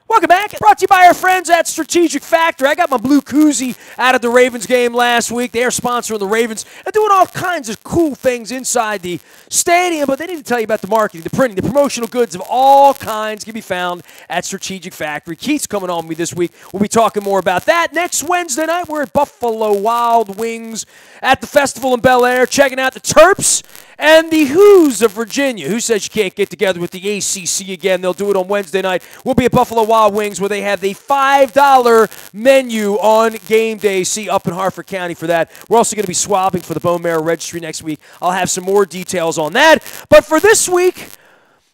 Welcome back. Brought to you by our friends at Strategic Factor. I got my blue koozie out of the Ravens game last week. They are sponsoring the Ravens and doing all kinds of cool things inside the stadium, but they need to tell you about the marketing, the printing, the promotional goods of all kinds can be found at Strategic Factory. Keith's coming on with me this week. We'll be talking more about that. Next Wednesday night, we're at Buffalo Wild Wings at the Festival in Bel Air, checking out the Terps and the Who's of Virginia. Who says you can't get together with the ACC again? They'll do it on Wednesday night. We'll be at Buffalo Wild Wings where they have the $5 menu on game day. See up in Harford County for that. We're also going to be swabbing for the Bone Marrow Registry next week. I'll have some more details on that. But for this week,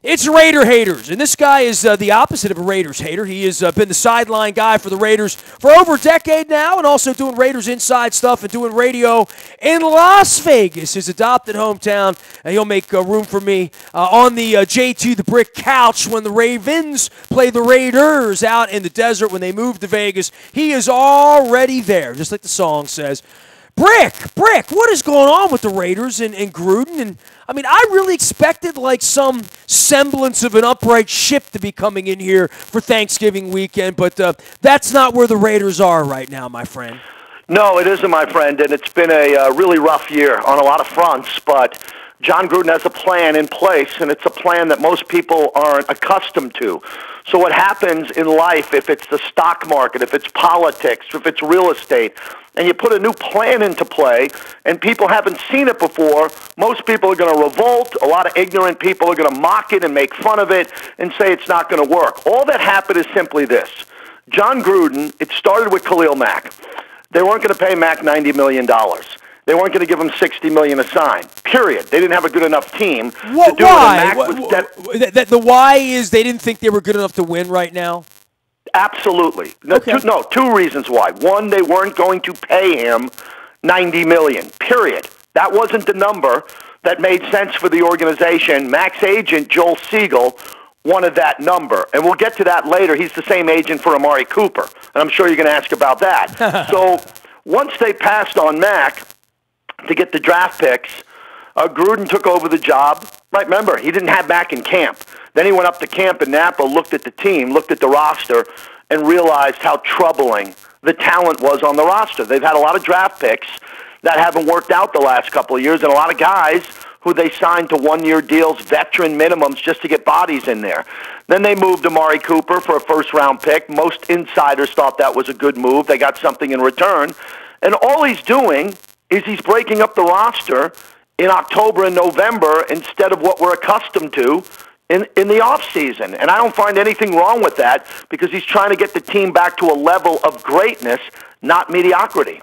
it's Raider haters, and this guy is the opposite of a Raiders hater. He has been the sideline guy for the Raiders for over a decade now, and also doing Raiders inside stuff and doing radio in Las Vegas, his adopted hometown. And he'll make room for me on the JT the Brick couch when the Ravens play the Raiders out in the desert when they move to Vegas. He is already there, just like the song says. Brick, what is going on with the Raiders and Gruden? And I mean, I really expected like some semblance of an upright ship to be coming in here for Thanksgiving weekend, but that's not where the Raiders are right now, my friend. No, it isn't, my friend, and it's been a really rough year on a lot of fronts, but Jon Gruden has a plan in place, and it's a plan that most people aren't accustomed to. So what happens in life, if it's the stock market, if it's politics, if it's real estate, and you put a new plan into play, and people haven't seen it before, most people are going to revolt. A lot of ignorant people are going to mock it and make fun of it and say it's not going to work. All that happened is simply this. Jon Gruden, it started with Khalil Mack. They weren't going to pay Mack $90 million. They weren't going to give him $60 million a sign, period. They didn't have a good enough team to do why? it. The why is they didn't think they were good enough to win right now? Absolutely. Okay. Two reasons why. One, they weren't going to pay him $90 million, period. That wasn't the number that made sense for the organization. Mack's agent, Joel Siegel, wanted that number. And we'll get to that later. He's the same agent for Amari Cooper. And I'm sure you're going to ask about that. So once they passed on Mack to get the draft picks, Gruden took over the job. Right, remember, he didn't have Mack in camp. Then he went up to camp in Napa, looked at the team, looked at the roster, and realized how troubling the talent was on the roster. They've had a lot of draft picks that haven't worked out the last couple of years, and a lot of guys who they signed to one-year deals, veteran minimums, just to get bodies in there. Then they moved Amari Cooper for a first-round pick. Most insiders thought that was a good move. They got something in return. And all he's doing is he's breaking up the roster in October and November instead of what we're accustomed to in the offseason. And I don't find anything wrong with that because he's trying to get the team back to a level of greatness, not mediocrity.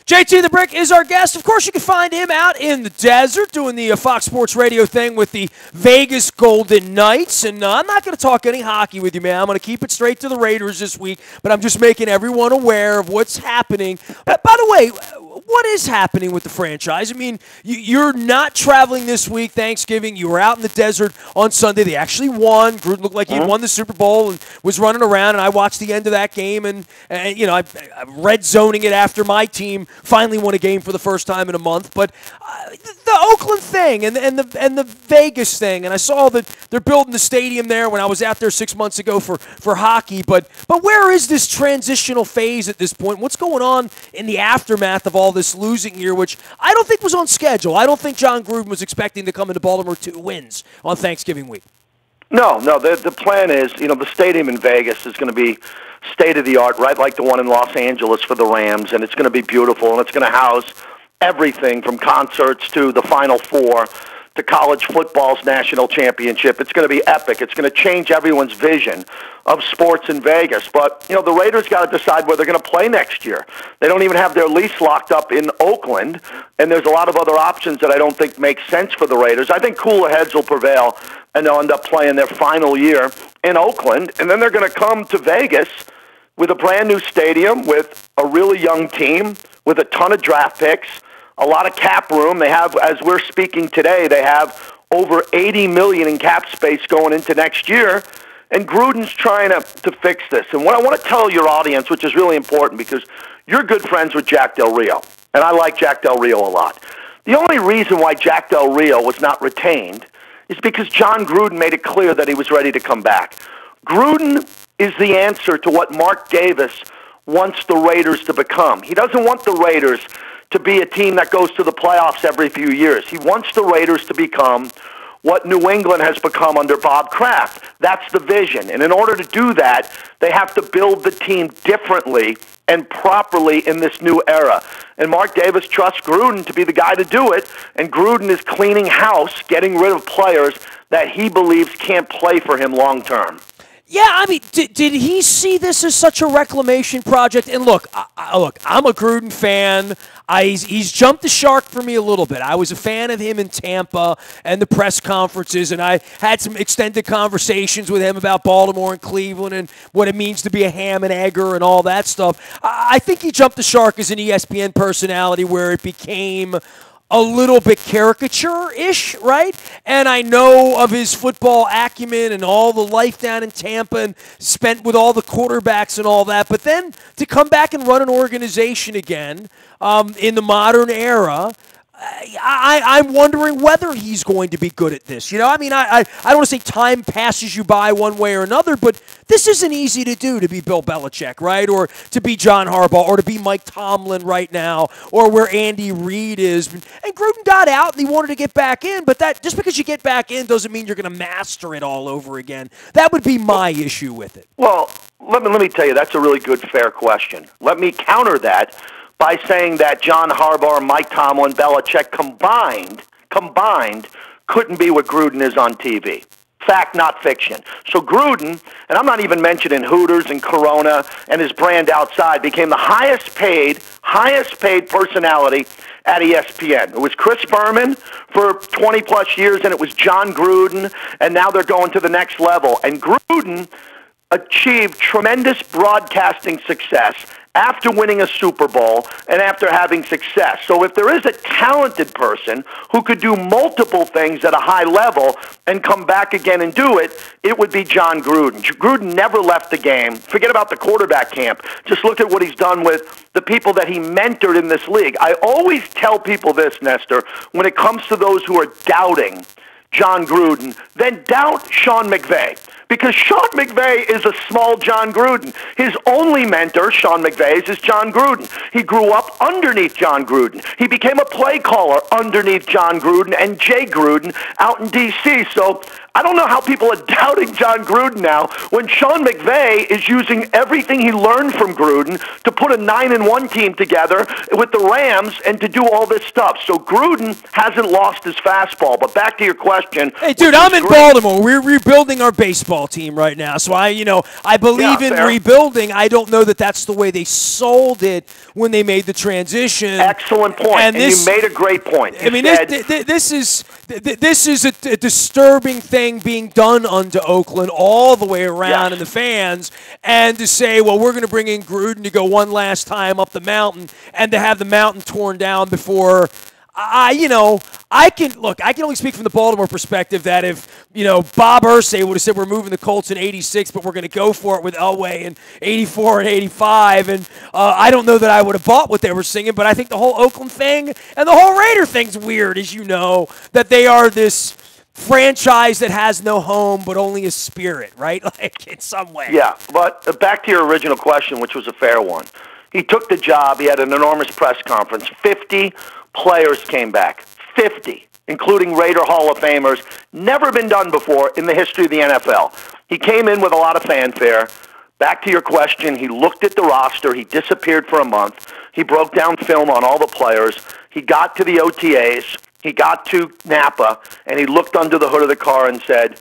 JT the Brick is our guest. Of course, you can find him out in the desert doing the Fox Sports Radio thing with the Vegas Golden Knights. And I'm not going to talk any hockey with you, man. I'm going to keep it straight to the Raiders this week, but I'm just making everyone aware of what's happening. But by the way, what is happening with the franchise? I mean, you're not traveling this week, Thanksgiving. You were out in the desert on Sunday. They actually won. Gruden looked like he won the Super Bowl and was running around, and I watched the end of that game, and you know, I'm red zoning it after my team finally won a game for the first time in a month. But the Oakland thing and the Vegas thing, and I saw that they're building the stadium there when I was out there 6 months ago for hockey. But where is this transitional phase at this point? What's going on in the aftermath of all this losing year, which I don't think was on schedule? I don't think Jon Gruden was expecting to come into Baltimore 2 wins on Thanksgiving week. No, the plan is, you know, the stadium in Vegas is going to be state-of-the-art, right like the one in Los Angeles for the Rams, and it's going to be beautiful, and it's going to house everything from concerts to the Final Four to college football's national championship. It's going to be epic. It's going to change everyone's vision of sports in Vegas. But, you know, the Raiders got to decide where they're going to play next year. They don't even have their lease locked up in Oakland, and there's a lot of other options that I don't think make sense for the Raiders. I think cooler heads will prevail, and they'll end up playing their final year in Oakland, and then they're going to come to Vegas with a brand-new stadium, with a really young team, with a ton of draft picks, a lot of cap room. They have, as we're speaking today, they have over $80 million in cap space going into next year, and Gruden's trying to fix this. And what I want to tell your audience, which is really important because you're good friends with Jack Del Rio, and I like Jack Del Rio a lot. The only reason why Jack Del Rio was not retained is because Jon Gruden made it clear that he was ready to come back. Gruden is the answer to what Mark Davis wants the Raiders to become. He doesn't want the Raiders to be a team that goes to the playoffs every few years. He wants the Raiders to become what New England has become under Bob Kraft. That's the vision. And in order to do that, they have to build the team differently and properly in this new era. And Mark Davis trusts Gruden to be the guy to do it, and Gruden is cleaning house, getting rid of players that he believes can't play for him long term. Yeah, I mean, did he see this as such a reclamation project? And look, I'm a Gruden fan. He's jumped the shark for me a little bit. I was a fan of him in Tampa and the press conferences, and I had some extended conversations with him about Baltimore and Cleveland and what it means to be a ham and egger and all that stuff. I think he jumped the shark as an ESPN personality where it became a little bit caricature-ish, right? And I know of his football acumen and all the life down in Tampa and spent with all the quarterbacks and all that. But then to come back and run an organization again in the modern era, I'm wondering whether he's going to be good at this. You know, I mean, I don't want to say time passes you by one way or another, but this isn't easy to do, to be Bill Belichick, right? Or to be John Harbaugh, or to be Mike Tomlin right now, or where Andy Reid is. And Gruden got out and he wanted to get back in, but that just because you get back in doesn't mean you're going to master it all over again. That would be my issue with it. Well, let me tell you, that's a really good, fair question. Let me counter that by saying that John Harbaugh, Mike Tomlin, Belichick combined couldn't be what Gruden is on TV. Fact, not fiction. So Gruden, and I'm not even mentioning Hooters and Corona and his brand outside, became the highest paid personality at ESPN. It was Chris Berman for 20-plus years, and it was Jon Gruden, and now they're going to the next level. And Gruden achieved tremendous broadcasting success after winning a Super Bowl and after having success. So if there is a talented person who could do multiple things at a high level and come back again and do it, it would be Jon Gruden. Gruden never left the game. Forget about the quarterback camp. Just look at what he's done with the people that he mentored in this league. I always tell people this, Nestor, when it comes to those who are doubting Jon Gruden, then doubt Sean McVay. Because Sean McVay is a small Jon Gruden. His only mentor, Sean McVay's, is Jon Gruden. He grew up underneath Jon Gruden. He became a play caller underneath Jon Gruden and Jay Gruden out in D.C. So I don't know how people are doubting Jon Gruden now when Sean McVay is using everything he learned from Gruden to put a 9-1 team together with the Rams and to do all this stuff. So Gruden hasn't lost his fastball. But back to your question. Hey, dude, I'm in Baltimore. We're rebuilding our baseball team right now. So I believe in rebuilding. I don't know that that's the way they sold it when they made the transition. Excellent point. And you made a great point. This is a disturbing thing being done unto Oakland all the way around in the fans, and to say, well, we're going to bring in Gruden to go one last time up the mountain and to have the mountain torn down before I can only speak from the Baltimore perspective that if, Bob Irsay would have said we're moving the Colts in 86, but we're going to go for it with Elway in 84 and 85, and I don't know that I would have bought what they were singing, but I think the whole Oakland thing and the whole Raider thing's weird, as you know, that they are this franchise that has no home but only a spirit, right? Like, in some way. Yeah, but back to your original question, which was a fair one. He took the job. He had an enormous press conference. 50 players came back. 50, including Raider Hall of Famers. Never been done before in the history of the NFL. He came in with a lot of fanfare. Back to your question, he looked at the roster. He disappeared for a month. He broke down film on all the players. He got to the OTAs. He got to Napa, and he looked under the hood of the car and said,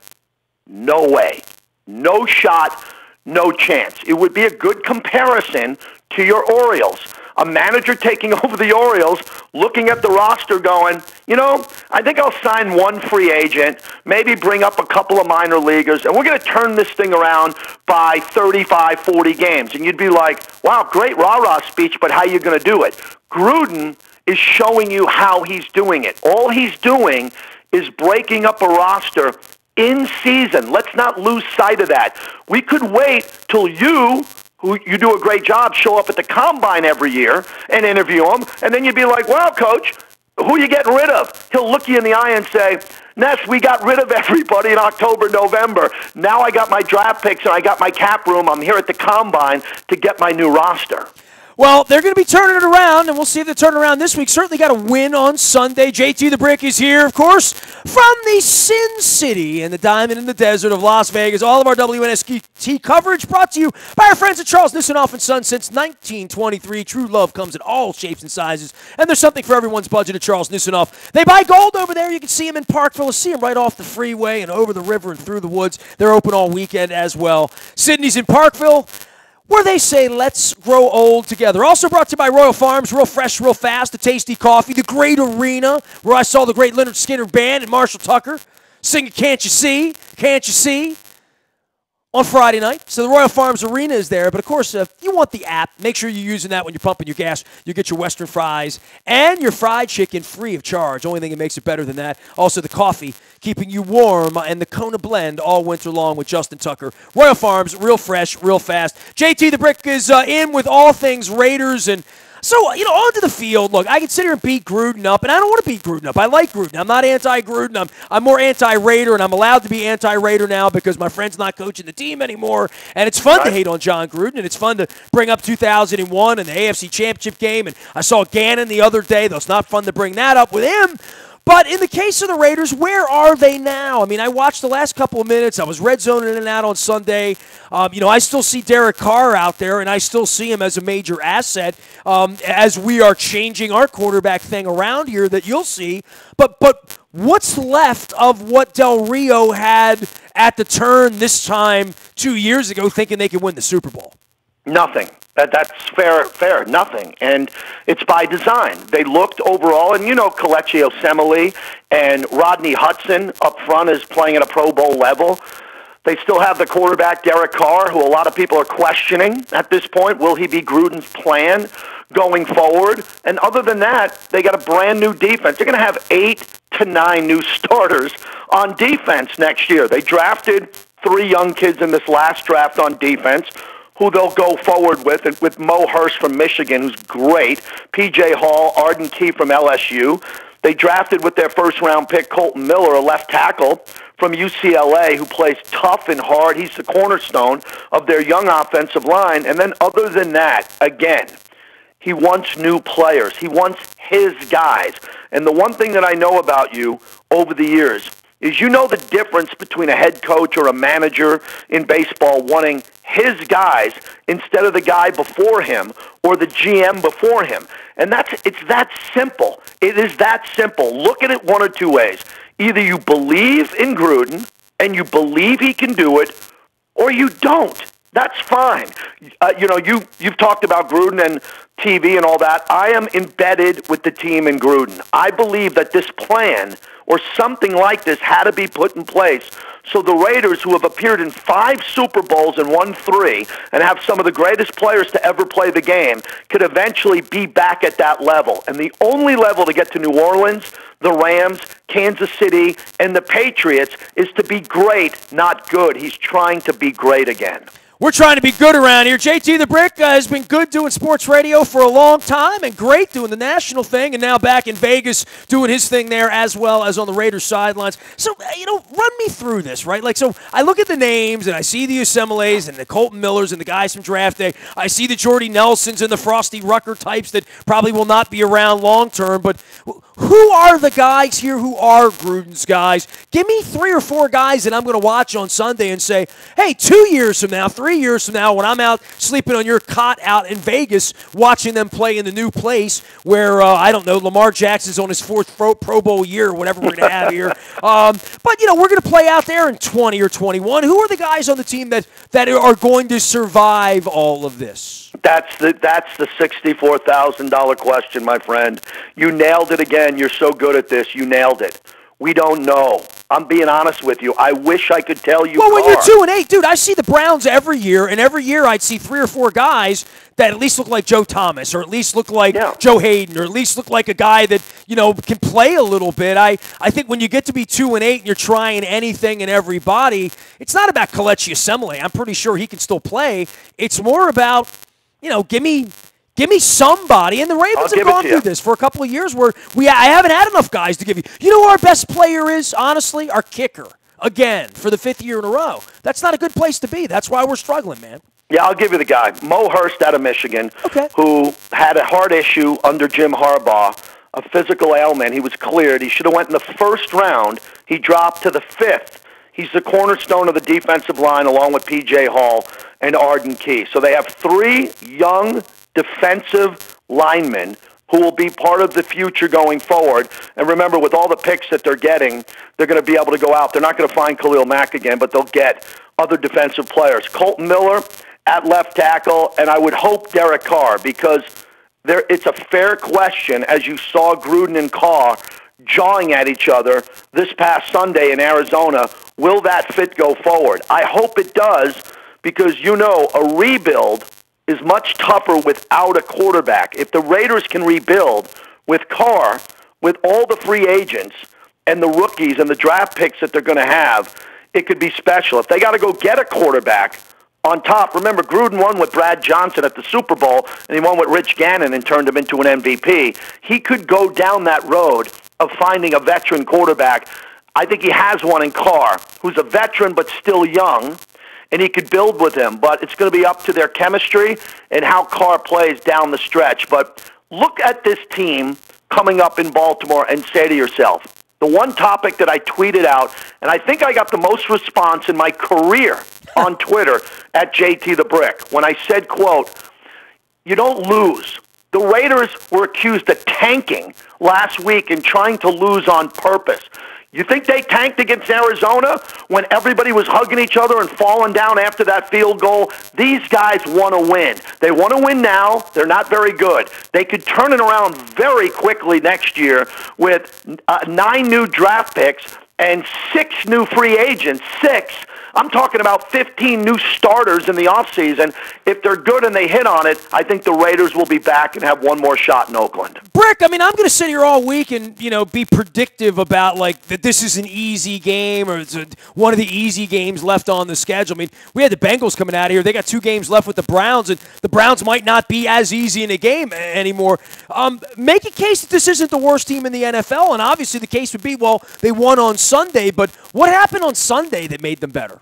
no way, no shot, no chance. It would be a good comparison to your Orioles. A manager taking over the Orioles, looking at the roster going, I think I'll sign one free agent, maybe bring up a couple of minor leaguers, and we're going to turn this thing around by 35, 40 games. And you'd be like, wow, great rah-rah speech, but how are you going to do it? Gruden is showing you how he's doing it. All he's doing is breaking up a roster in season. Let's not lose sight of that. We could wait till you do a great job, show up at the Combine every year and interview him, and then you'd be like, well, Coach, who are you getting rid of? He'll look you in the eye and say, Ness, we got rid of everybody in October, November. Now I got my draft picks and I got my cap room. I'm here at the Combine to get my new roster. Well, they're going to be turning it around, and we'll see if they turn around this week. Certainly got a win on Sunday. JT the Brick is here, of course, from the Sin City and the Diamond in the Desert of Las Vegas. All of our WNST coverage brought to you by our friends at Charles Nisanoff & Son since 1923. True love comes in all shapes and sizes, and there's something for everyone's budget at Charles Nisanoff. They buy gold over there. You can see them in Parkville. See them right off the freeway and over the river and through the woods. They're open all weekend as well. Sydney's in Parkville, where they say, let's grow old together. Also brought to you by Royal Farms, real fresh, real fast, the tasty coffee, the great arena, where I saw the great Leonard Skinner Band and Marshall Tucker singing Can't You See, Can't You See, on Friday night. So the Royal Farms Arena is there. But, of course, if you want the app, make sure you're using that when you're pumping your gas. You get your Western fries and your fried chicken free of charge. Only thing that makes it better than that. Also, the coffee, keeping you warm, and the Kona blend all winter long with Justin Tucker. Royal Farms, real fresh, real fast. JT the Brick is in with all things Raiders. And so, onto the field. Look, I can sit here and beat Gruden up, and I don't want to beat Gruden up. I like Gruden. I'm not anti-Gruden. I'm more anti-Raider, and I'm allowed to be anti-Raider now because my friend's not coaching the team anymore. And it's fun to hate on Jon Gruden, and it's fun to bring up 2001 and the AFC Championship game. And I saw Gannon the other day, though it's not fun to bring that up with him. But in the case of the Raiders, where are they now? I mean, I watched the last couple of minutes. I was red zoning in and out on Sunday. I still see Derek Carr out there, and I still see him as a major asset as we are changing our quarterback thing around here that you'll see. But what's left of what Del Rio had at the turn this time 2 years ago thinking they could win the Super Bowl? Nothing. That's fair, nothing. And it's by design. They looked overall, and Kelechi Osemele and Rodney Hudson up front is playing at a Pro Bowl level. They still have the quarterback, Derek Carr, who a lot of people are questioning at this point. Will he be Gruden's plan going forward? And other than that, they got a brand new defense. They're going to have 8 to 9 new starters on defense next year. They drafted 3 young kids in this last draft on defense, who they'll go forward with Mo Hurst from Michigan, who's great, P.J. Hall, Arden Key from LSU. They drafted with their first-round pick Colton Miller, a left tackle from UCLA, who plays tough and hard. He's the cornerstone of their young offensive line. And then other than that, again, he wants new players. He wants his guys. And the one thing that I know about you over the years is the difference between a head coach or a manager in baseball wanting his guys instead of the guy before him or the GM before him. And it's that simple. It is that simple. Look at it one or two ways. Either you believe in Gruden and you believe he can do it, or you don't. That's fine. You've talked about Gruden and TV and all that. I am embedded with the team in Gruden. I believe that this plan or something like this had to be put in place so the Raiders, who have appeared in 5 Super Bowls and won 3 and have some of the greatest players to ever play the game, could eventually be back at that level. And the only level to get to New Orleans, the Rams, Kansas City, and the Patriots is to be great, not good. He's trying to be great again. We're trying to be good around here. JT the Brick has been good doing sports radio for a long time and great doing the national thing, and now back in Vegas doing his thing there as well as on the Raiders sidelines. So, run me through this, right? So I look at the names, and I see the Osemeles and the Colton Millers and the guys from draft day. I see the Jordy Nelsons and the Frosty Rucker types that probably will not be around long term, but who are the guys here who are Gruden's guys? Give me 3 or 4 guys that I'm going to watch on Sunday and say, hey, 2 years from now, 3 years from now, when I'm out sleeping on your cot out in Vegas, watching them play in the new place where, Lamar Jackson's on his 4th Pro Bowl year or whatever we're going to have here. But we're going to play out there in 20 or 21. Who are the guys on the team that are going to survive all of this? That's the $64,000 question, my friend. You nailed it again. You're so good at this. You nailed it. We don't know. I'm being honest with you. I wish I could tell you. Well, when you're 2-8, dude, I see the Browns every year, and every year I'd see 3 or 4 guys that at least look like Joe Thomas, or at least look like Joe Hayden, or at least look like a guy that can play a little bit. I think when you get to be 2-8 and you're trying anything and everybody, it's not about Kelechi Osemele. I'm pretty sure he can still play. It's more about give me Give me somebody. And the Ravens have gone through this for a couple of years where I haven't had enough guys to give you. You know who our best player is, honestly? Our kicker. Again, for the 5th year in a row. That's not a good place to be. That's why we're struggling, man. Yeah, I'll give you the guy. Mo Hurst out of Michigan, who had a heart issue under Jim Harbaugh, a physical ailment. He was cleared. He should have went in the first round. He dropped to the 5th. He's the cornerstone of the defensive line along with P.J. Hall and Arden Key. So they have 3 young defensive linemen who will be part of the future going forward. And remember, with all the picks that they're getting, they're going to be able to go out. They're not going to find Khalil Mack again, but they'll get other defensive players. Colton Miller at left tackle, and I would hope Derek Carr, because it's a fair question, as you saw Gruden and Carr jawing at each other this past Sunday in Arizona. Will that fit go forward? I hope it does, because a rebuild is much tougher without a quarterback. If the Raiders can rebuild with Carr, with all the free agents and the rookies and the draft picks that they're going to have, it could be special. If they got to go get a quarterback on top, remember, Gruden won with Brad Johnson at the Super Bowl, and he won with Rich Gannon and turned him into an MVP. He could go down that road of finding a veteran quarterback. I think he has one in Carr, who's a veteran but still young, and he could build with him. But it's going to be up to their chemistry and how Carr plays down the stretch. But look at this team coming up in Baltimore and say to yourself, the one topic that I tweeted out, and I think I got the most response in my career on Twitter at JT the Brick, when I said, quote, you don't lose. The Raiders were accused of tanking last week and trying to lose on purpose. You think they tanked against Arizona when everybody was hugging each other and falling down after that field goal? These guys want to win. They want to win now. They're not very good. They could turn it around very quickly next year with 9 new draft picks and 6 new free agents. 6. I'm talking about 15 new starters in the offseason. If they're good and they hit on it, I think the Raiders will be back and have one more shot in Oakland. Brick, I mean, I'm going to sit here all week and, be predictive about, that this is an easy game or it's one of the easy games left on the schedule. I mean, we had the Bengals coming out of here. They got 2 games left with the Browns, and the Browns might not be as easy in a game anymore. Make a case that this isn't the worst team in the NFL, and obviously the case would be, well, they won on Sunday, but what happened on Sunday that made them better?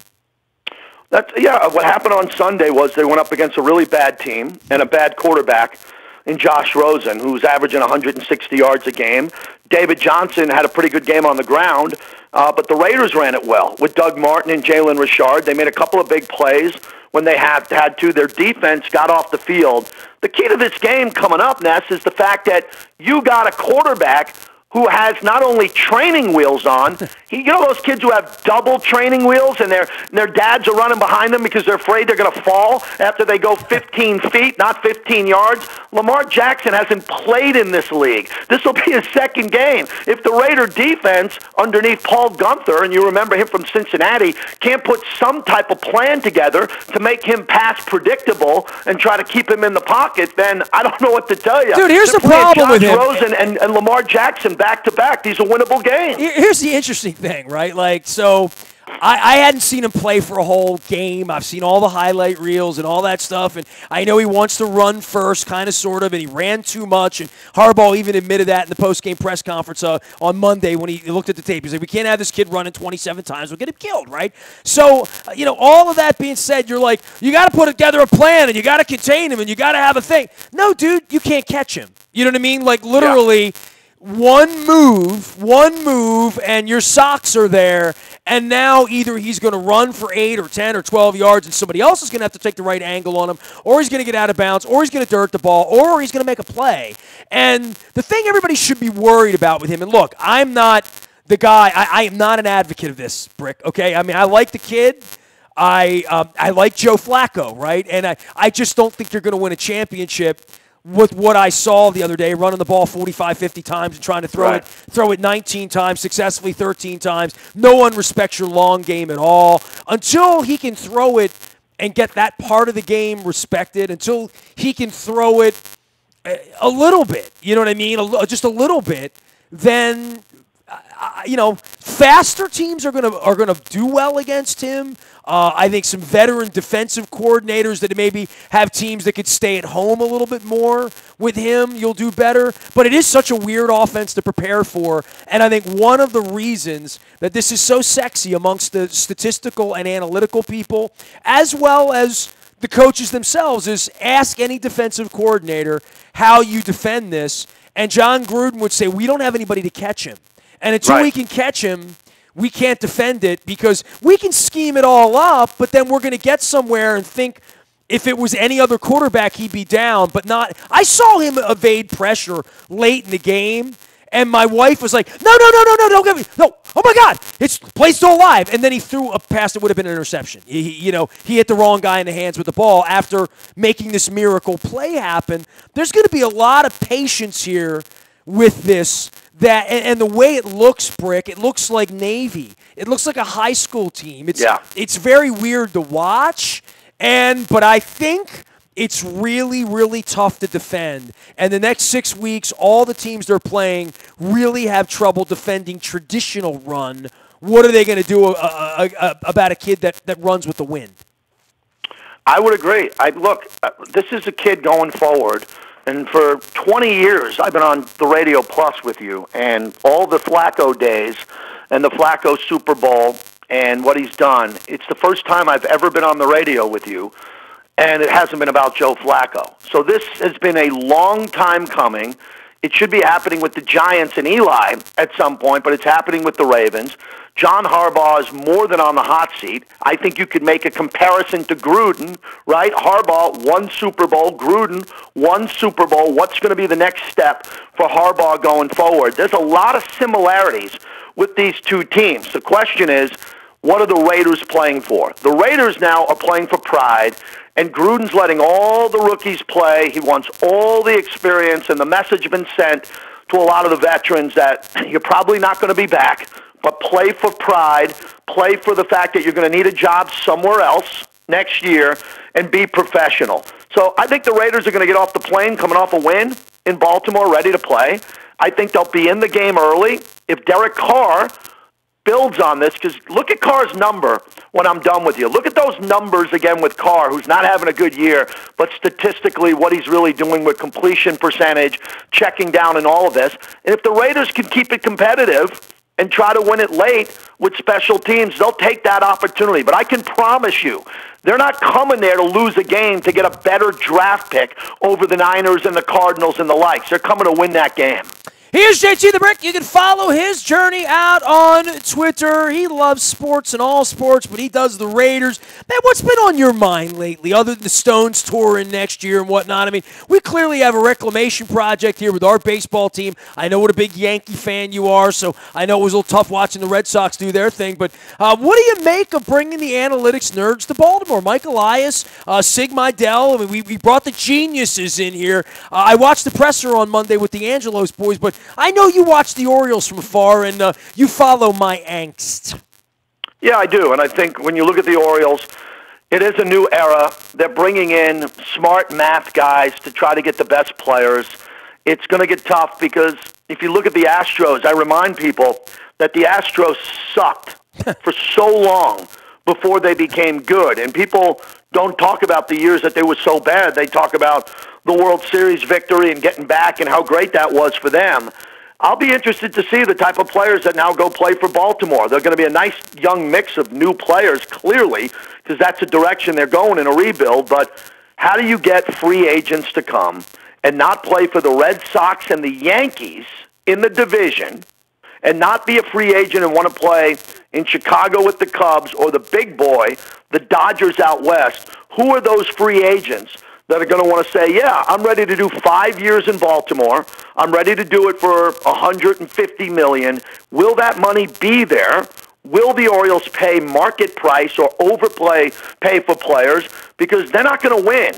What happened on Sunday was they went up against a really bad team and a bad quarterback in Josh Rosen, who's averaging 160 yards a game. David Johnson had a pretty good game on the ground, but the Raiders ran it well with Doug Martin and Jalen Richard. They made a couple of big plays when they had to. Their defense got off the field. The key to this game coming up, Ness, is the fact that you got a quarterback who has not only training wheels on, those kids who have double training wheels and their dads are running behind them because they're afraid they're going to fall after they go 15 feet, not 15 yards. Lamar Jackson hasn't played in this league. This will be his second game. If the Raider defense underneath Paul Gunther, and you remember him from Cincinnati, can't put some type of plan together to make him pass predictable and try to keep him in the pocket, then I don't know what to tell you. Dude, here's the problem with him. Rosen and Lamar Jackson back-to-back. These are winnable games. Here's the interesting thing, right? I hadn't seen him play for a whole game. I've seen all the highlight reels and all that stuff, and I know he wants to run first, kind of, sort of, and he ran too much, and Harbaugh even admitted that in the post-game press conference on Monday when he looked at the tape. He's like, we can't have this kid running 27 times. We'll get him killed, right? So, all of that being said, you're like, you got to put together a plan, and you got to contain him, and you got to have a thing. No, dude, you can't catch him. You know what I mean? Literally... Yeah. One move, and your socks are there, and now either he's going to run for 8 or 10 or 12 yards, and somebody else is going to have to take the right angle on him, or he's going to get out of bounds, or he's going to dirt the ball, or he's going to make a play. And the thing everybody should be worried about with him, and look, I'm not the guy, I am not an advocate of this, Brick, okay? I mean, I like the kid. I like Joe Flacco, right? And I just don't think you're going to win a championship with what I saw the other day, running the ball 45, 50 times and trying to throw it 19 times, successfully 13 times. No one respects your long game at all. Until he can throw it and get that part of the game respected, until he can throw it a little bit, you know what I mean, just a little bit, then faster teams are gonna do well against him. I think some veteran defensive coordinators that maybe have teams that could stay at home a little bit more with him, you'll do better. But it is such a weird offense to prepare for, and I think one of the reasons that this is so sexy amongst the statistical and analytical people, as well as the coaches themselves, is ask any defensive coordinator how you defend this, and Jon Gruden would say, we don't have anybody to catch him. And until we can catch him, we can't defend it because we can scheme it all up, but then we're going to get somewhere and think if it was any other quarterback, he'd be down, but not. I saw him evade pressure late in the game, and my wife was like, no, don't get me. No, oh, my God, it's play's still alive. And then he threw a pass that would have been an interception. He hit the wrong guy in the hands with the ball after making this miracle play happen. There's going to be a lot of patience here with this. And the way it looks, Brick, it looks like Navy. It looks like a high school team. It's very weird to watch, but I think it's really, really tough to defend. And the next 6 weeks, all the teams they're playing really have trouble defending traditional run. What are they going to do about a kid that runs with the wind? I would agree. This is a kid going forward. And for 20 years, I've been on the Radio Plus with you, and all the Flacco days and the Flacco Super Bowl and what he's done. It's the first time I've ever been on the radio with you, and it hasn't been about Joe Flacco. So this has been a long time coming. It should be happening with the Giants and Eli at some point, but it's happening with the Ravens. John Harbaugh is more than on the hot seat. I think you could make a comparison to Gruden, right? Harbaugh won Super Bowl, Gruden won Super Bowl. What's going to be the next step for Harbaugh going forward? There's a lot of similarities with these two teams. The question is, what are the Raiders playing for? The Raiders now are playing for pride, and Gruden's letting all the rookies play. He wants all the experience, and the message has been sent to a lot of the veterans that you're probably not going to be back, but play for pride, play for the fact that you're going to need a job somewhere else next year, and be professional. So I think the Raiders are going to get off the plane coming off a win in Baltimore, ready to play. I think they'll be in the game early. If Derek Carr builds on this, because look at Carr's number when I'm done with you. Look at those numbers again with Carr, who's not having a good year, but statistically what he's really doing with completion percentage, checking down and all of this. And if the Raiders can keep it competitive and try to win it late with special teams, they'll take that opportunity. But I can promise you, they're not coming there to lose a game to get a better draft pick over the Niners and the Cardinals and the likes. They're coming to win that game. Here's JT the Brick. You can follow his journey out on Twitter. He loves sports and all sports, but he does the Raiders. Man, what's been on your mind lately, other than the Stones touring next year and whatnot? I mean, we clearly have a reclamation project here with our baseball team. I know what a big Yankee fan you are, so I know it was a little tough watching the Red Sox do their thing. But what do you make of bringing the analytics nerds to Baltimore? Mike Elias, Sig Mejdal. I mean, we brought the geniuses in here. I watched the presser on Monday with the Angelos boys, but I know you watch the Orioles from afar, and you follow my angst. Yeah, I do, and I think when you look at the Orioles, it is a new era. They're bringing in smart math guys to try to get the best players. It's going to get tough because if you look at the Astros, I remind people that the Astros sucked for so long before they became good, and people don't talk about the years that they were so bad. They talk about the World Series victory and getting back and how great that was for them. I'll be interested to see the type of players that now go play for Baltimore. They're going to be a nice young mix of new players, clearly, because that's the direction they're going in a rebuild. But how do you get free agents to come and not play for the Red Sox and the Yankees in the division and not be a free agent and want to play in Chicago with the Cubs or the big boy, the Dodgers out west? Who are those free agents that are going to want to say, yeah, I'm ready to do 5 years in Baltimore. I'm ready to do it for $150 million. Will that money be there? Will the Orioles pay market price or pay for players? Because they're not going to win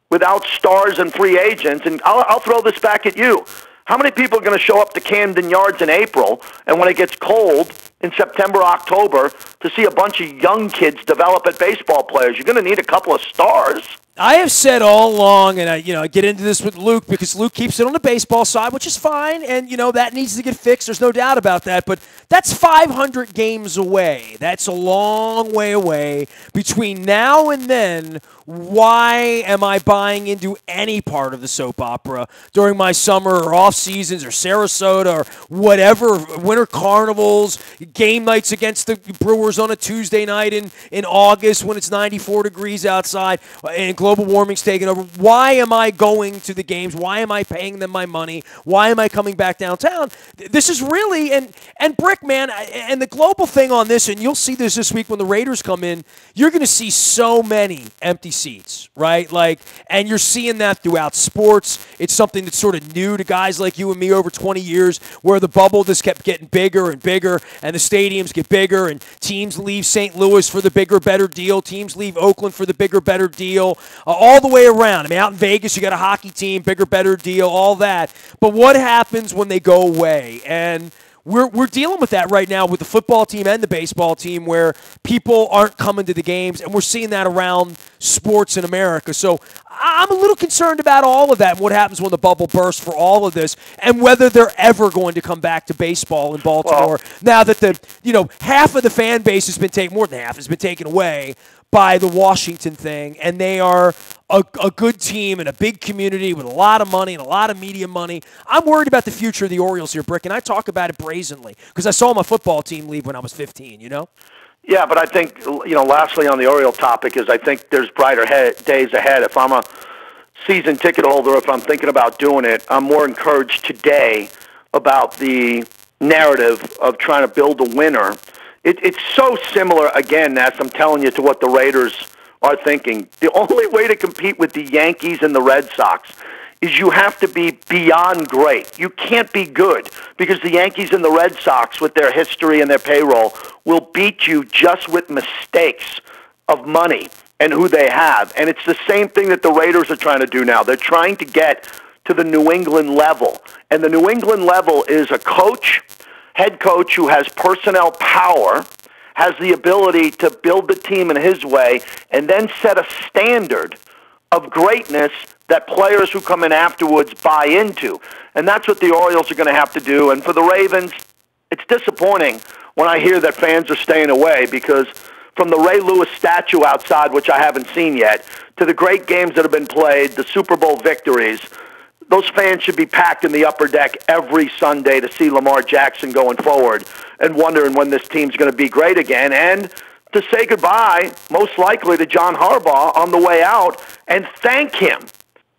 without stars and free agents. And I'll throw this back at you. How many people are going to show up to Camden Yards in April, and when it gets cold in September, October to see a bunch of young kids develop as baseball players. You're going to need a couple of stars. I have said all along, and I get into this with Luke because Luke keeps it on the baseball side, which is fine, and that needs to get fixed. There's no doubt about that. But that's 500 games away. That's a long way away. Between now and then, why am I buying into any part of the soap opera during my summer or off seasons or Sarasota or whatever, winter carnivals, game nights against the Brewers on a Tuesday night in August when it's 94 degrees outside and global warming's taking over? Why am I going to the games? Why am I paying them my money? Why am I coming back downtown? This is really, and Brick, man, and the global thing on this, and you'll see this week when the Raiders come in, you're going to see so many empty seats, right? And you're seeing that throughout sports. It's something that's sort of new to guys like you and me over 20 years, where the bubble just kept getting bigger and bigger, and the stadiums get bigger, and teams leave St. Louis for the bigger, better deal. Teams leave Oakland for the bigger, better deal. All the way around. I mean, out in Vegas, you got a hockey team, bigger, better deal, all that. But what happens when they go away? And we're dealing with that right now with the football team and the baseball team, where people aren't coming to the games, and we're seeing that around sports in America. So I'm a little concerned about all of that and what happens when the bubble bursts for all of this, and whether they're ever going to come back to baseball in Baltimore now that half of the fan base has been taken, more than half has been taken away by the Washington thing, and they are a good team and a big community with a lot of money and a lot of media money. I'm worried about the future of the Orioles here, Brick, and I talk about it brazenly because I saw my football team leave when I was 15, Yeah, but I think, lastly on the Oriole topic is I think there's brighter days ahead. If I'm a season ticket holder, if I'm thinking about doing it, I'm more encouraged today about the narrative of trying to build a winner. It's so similar, again, as I'm telling you, to what the Raiders are thinking. The only way to compete with the Yankees and the Red Sox is you have to be beyond great. You can't be good because the Yankees and the Red Sox, with their history and their payroll, will beat you just with mistakes of money and who they have. And it's the same thing that the Raiders are trying to do now. They're trying to get to the New England level. And the New England level is a head coach who has personnel power, has the ability to build the team in his way, and then set a standard of greatness that players who come in afterwards buy into. And that's what the Orioles are going to have to do. And for the Ravens, it's disappointing when I hear that fans are staying away, because from the Ray Lewis statue outside, which I haven't seen yet, to the great games that have been played, the Super Bowl victories, those fans should be packed in the upper deck every Sunday to see Lamar Jackson going forward and wondering when this team's going to be great again, and to say goodbye, most likely, to John Harbaugh on the way out and thank him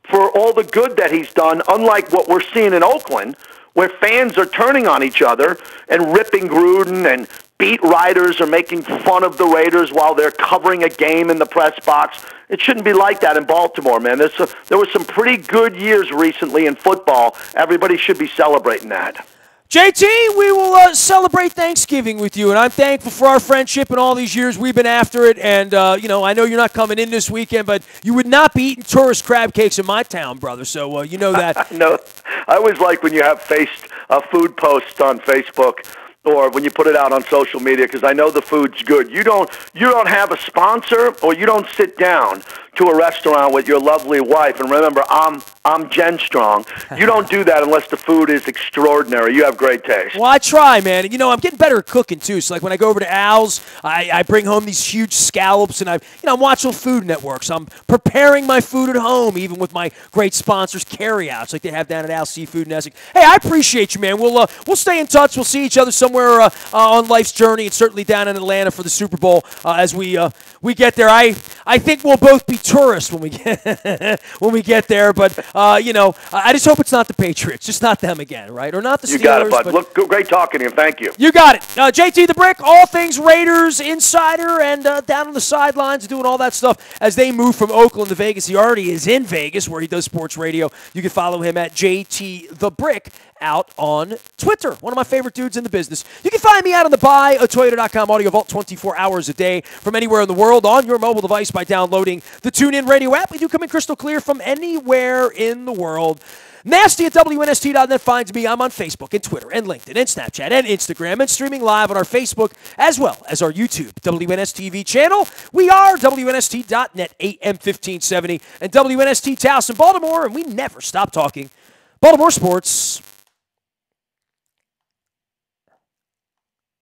for all the good that he's done, unlike what we're seeing in Oakland, where fans are turning on each other and ripping Gruden, and beat writers are making fun of the Raiders while they're covering a game in the press box. It shouldn't be like that in Baltimore, man. There were some pretty good years recently in football. Everybody should be celebrating that. JT, we will celebrate Thanksgiving with you, and I'm thankful for our friendship and all these years we've been after it. And, I know you're not coming in this weekend, but you would not be eating tourist crab cakes in my town, brother, so you know that. No, I always like when you have food posts on Facebook or when you put it out on social media, because I know the food's good. You don't have a sponsor, or you don't sit down to a restaurant with your lovely wife. And remember, I'm Jen Strong. You don't do that unless the food is extraordinary. You have great taste. Well, I try, man. And, I'm getting better at cooking, too. So, when I go over to Al's, I bring home these huge scallops, and I'm watching Food Network. So I'm preparing my food at home, even with my great sponsors, carryouts, like they have down at Al's Seafood in Essex. Hey, I appreciate you, man. We'll stay in touch. We'll see each other somewhere on life's journey, and certainly down in Atlanta for the Super Bowl as we get there. I think we'll both be tourists when we get there, but I just hope it's not the Patriots, just not them again, right? Or not the Steelers. You got it, bud. Look, great talking to you. Thank you. You got it. JT the Brick, all things Raiders insider, and down on the sidelines doing all that stuff as they move from Oakland to Vegas. He already is in Vegas, where he does sports radio. You can follow him at JT the Brick out on Twitter. One of my favorite dudes in the business. You can find me out on the buyatoyota.com audio vault 24 hours a day from anywhere in the world on your mobile device by downloading the TuneIn Radio app. We do come in crystal clear from anywhere in the world. Nasty at WNST.net finds me. I'm on Facebook and Twitter and LinkedIn and Snapchat and Instagram and streaming live on our Facebook as well as our YouTube WNSTV channel. We are WNST.net, AM 1570, and WNST Taos in Baltimore, and we never stop talking Baltimore sports.